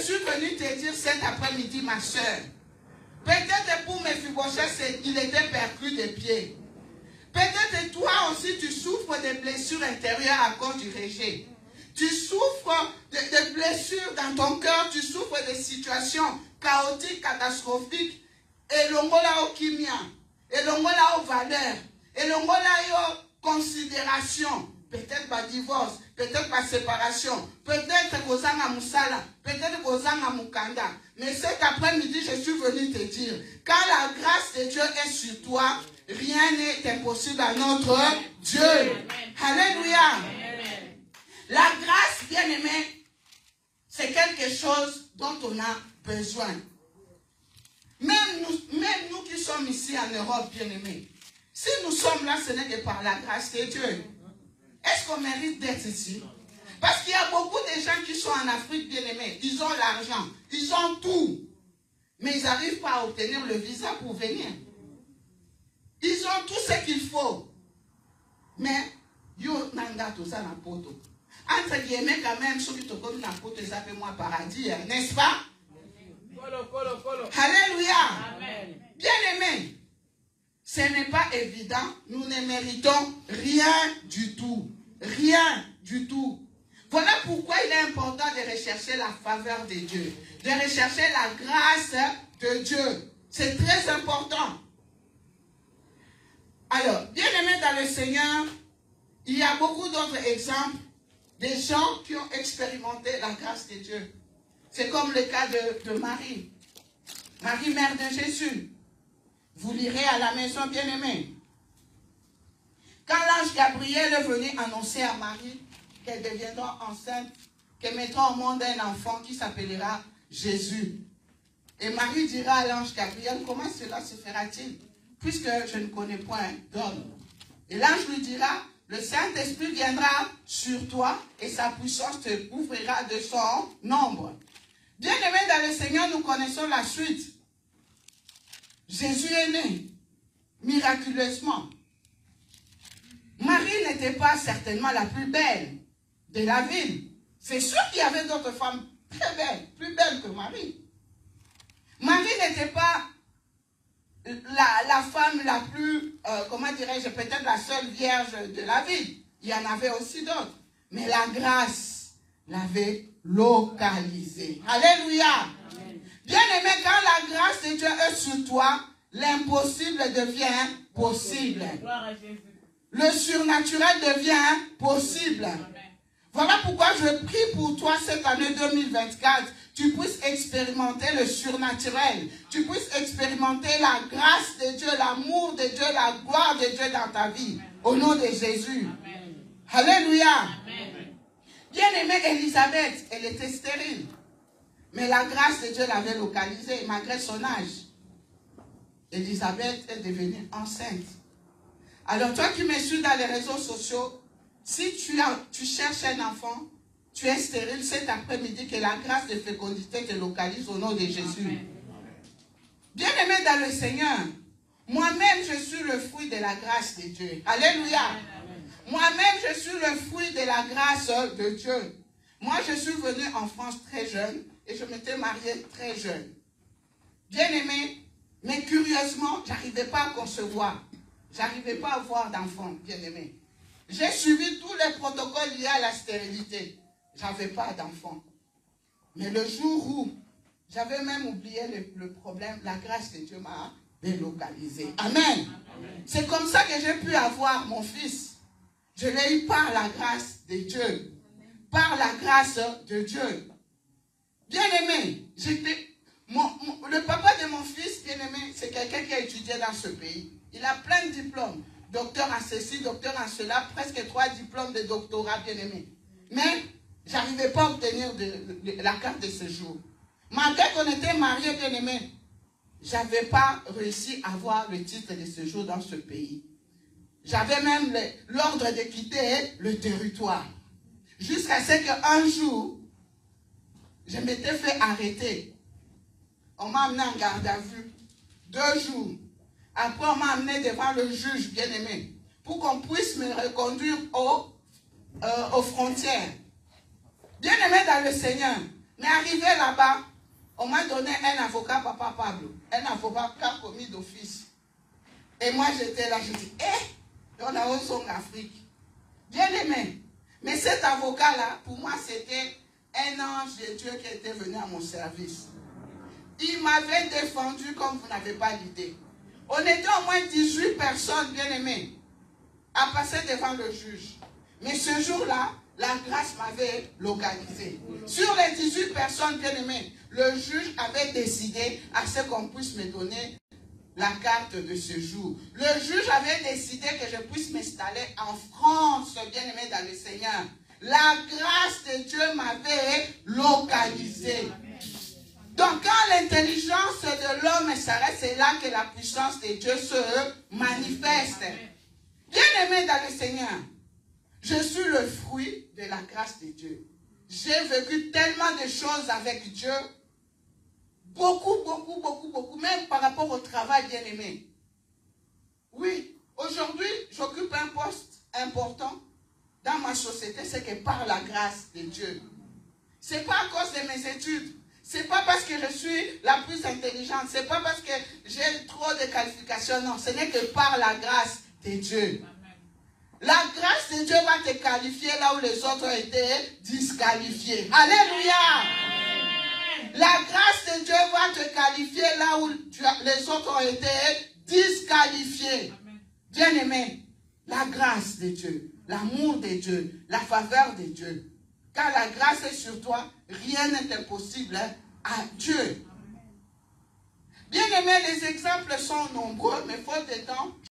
suis venu te dire cet après-midi, ma soeur. Peut-être pour Méphibosheth, il était perclus des pieds. Peut-être toi aussi, tu souffres de blessures intérieures à cause du rejet. Tu souffres de blessures dans ton cœur, tu souffres de situations chaotiques, catastrophiques. Et l'ongola au kimia, et l'ongola aux valeurs, et l'ongola aux considérations. Peut-être par divorce, peut-être par séparation, peut-être qu'aux anga musala, peut-être qu'aux anga mukanda. Mais cet après-midi, je suis venu te dire, quand la grâce de Dieu est sur toi, rien n'est impossible à notre Dieu. Amen. Alléluia. Amen. La grâce, bien-aimée, c'est quelque chose dont on a besoin. Même nous qui sommes ici en Europe, bien-aimés, si nous sommes là, ce n'est que par la grâce de Dieu. Est-ce qu'on mérite d'être ici? Parce qu'il y a beaucoup de gens qui sont en Afrique, bien-aimés. Ils ont l'argent, ils ont tout. Mais ils n'arrivent pas à obtenir le visa pour venir. Ils ont tout ce qu'il faut. Mais, yo nanga tout ça na poto. Entre guillemets, quand même, ceux qui te connaissent na poto, ils appellent moi paradis, n'est-ce pas? Alléluia. Bien-aimés, ce n'est pas évident. Nous ne méritons rien du tout. Rien du tout. Voilà pourquoi il est important de rechercher la faveur de Dieu. De rechercher la grâce de Dieu. C'est très important. Alors, bien-aimés dans le Seigneur, il y a beaucoup d'autres exemples des gens qui ont expérimenté la grâce de Dieu. C'est comme le cas de Marie. Marie, mère de Jésus. Vous lirez à la maison, bien-aimés. Quand l'ange Gabriel est venu annoncer à Marie qu'elle deviendra enceinte, qu'elle mettra au monde un enfant qui s'appellera Jésus. Et Marie dira à l'ange Gabriel, comment cela se fera-t-il, puisque je ne connais point d'homme. Et l'ange lui dira, le Saint-Esprit viendra sur toi et sa puissance te couvrira de son ombre. Bien-aimés dans le Seigneur, nous connaissons la suite. Jésus est né, miraculeusement. Marie n'était pas certainement la plus belle de la ville. C'est sûr qu'il y avait d'autres femmes très belles, plus belles que Marie. Marie n'était pas la femme la plus, comment dirais-je, peut-être la seule vierge de la ville. Il y en avait aussi d'autres. Mais la grâce l'avait localisée. Alléluia. Bien-aimé, quand la grâce de Dieu est sur toi, l'impossible devient possible. Le surnaturel devient possible. Voilà pourquoi je prie pour toi cette année 2024. Tu puisses expérimenter le surnaturel. Tu puisses expérimenter la grâce de Dieu, l'amour de Dieu, la gloire de Dieu dans ta vie. Au nom de Jésus. Amen. Alléluia. Bien-aimée Élisabeth, elle était stérile. Mais la grâce de Dieu l'avait localisée malgré son âge. Élisabeth est devenue enceinte. Alors toi qui me suis dans les réseaux sociaux, si tu cherches un enfant, tu es stérile cet après-midi, que la grâce de fécondité te localise au nom de Jésus. Bien-aimé dans le Seigneur, moi-même je suis le fruit de la grâce de Dieu. Alléluia. Moi-même je suis le fruit de la grâce de Dieu. Moi je suis venu en France très jeune et je m'étais mariée très jeune. Bien-aimé, mais curieusement, je n'arrivais pas à concevoir. Je n'arrivais pas à avoir d'enfant, bien-aimé. J'ai suivi tous les protocoles liés à la stérilité. Je n'avais pas d'enfant. Mais le jour où j'avais même oublié le problème, la grâce de Dieu m'a délocalisé. Amen. C'est comme ça que j'ai pu avoir mon fils. Je l'ai eu par la grâce de Dieu. Par la grâce de Dieu. Bien-aimé, le papa de mon fils, bien-aimé, c'est quelqu'un qui a étudié dans ce pays. Il a plein de diplômes. Docteur en ceci, docteur en cela, presque 3 diplômes de doctorat, bien-aimé. Mais je n'arrivais pas à obtenir la carte de séjour. Malgré qu'on était mariés, bien-aimé, je n'avais pas réussi à avoir le titre de séjour dans ce pays. J'avais même l'ordre de quitter le territoire. Jusqu'à ce qu'un jour, je m'étais fait arrêter. On m'a amené en garde à vue. 2 jours. Après, on m'a amené devant le juge, bien-aimé, pour qu'on puisse me reconduire aux frontières. Bien-aimé dans le Seigneur, Mais arrivé là-bas, on m'a donné un avocat, Papa Pablo, un avocat commis d'office. Et moi, j'étais là, je dis, on a aussi en Afrique. Bien aimé. Mais cet avocat-là, pour moi, c'était un ange de Dieu qui était venu à mon service. Il m'avait défendu comme vous n'avez pas d'idée. On était au moins 18 personnes, bien aimées, à passer devant le juge. Mais ce jour-là, la grâce m'avait localisé. Sur les 18 personnes, bien aimées, le juge avait décidé à ce qu'on puisse me donner la carte de séjour. Le juge avait décidé que je puisse m'installer en France, bien aimé dans le Seigneur. La grâce de Dieu m'avait localisé. Donc quand l'intelligence de l'homme s'arrête, c'est là que la puissance de Dieu se manifeste. Bien aimé dans le Seigneur, je suis le fruit de la grâce de Dieu. J'ai vécu tellement de choses avec Dieu. Beaucoup, même par rapport au travail, bien aimé. Oui, aujourd'hui, j'occupe un poste important dans ma société, c'est que par la grâce de Dieu. Ce n'est pas à cause de mes études. Ce n'est pas parce que je suis la plus intelligente. Ce n'est pas parce que j'ai trop de qualifications. Non, ce n'est que par la grâce de Dieu. La grâce de Dieu va te qualifier là où les autres ont été disqualifiés. Alléluia! La grâce de Dieu va te qualifier là où les autres ont été disqualifiés. Bien-aimé, la grâce de Dieu, l'amour de Dieu, la faveur de Dieu. Car la grâce est sur toi, rien n'est impossible à Dieu. Bien-aimé, les exemples sont nombreux, mais faute de temps,